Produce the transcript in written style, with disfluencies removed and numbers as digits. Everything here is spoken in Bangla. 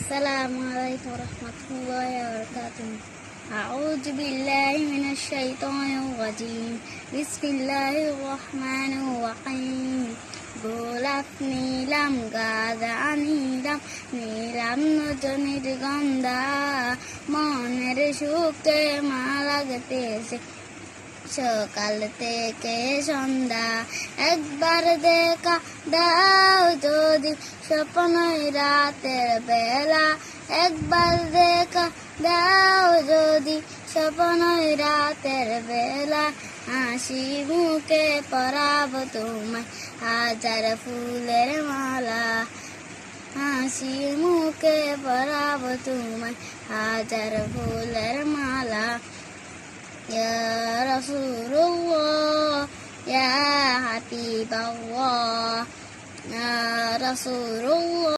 السلام عليكم ورحمة الله وبركاته. أعوذ بالله من الشيطان الرجيم. بسم الله الرحمن الرحيم. গোলাপ নীলাম গাঁদা নীলাম নীলাম নজনের গন্ধা মনের সুখে মা লাগতেছে সকাল থেকে সন্ধ্যা। একবার দেখা দাও যদি স্বপ্নই রাতের বেলা, একবার দেখা দাও যদি স্বপ্নই রাতের বেলা। হাসি মুখে পরাবো তোমায় হাজার ফুলের মালা, হাসি মুখে পরাবো তোমায় হাজার ফুলের মালা। يا رسول الله يا حبيب الله يا رسول الله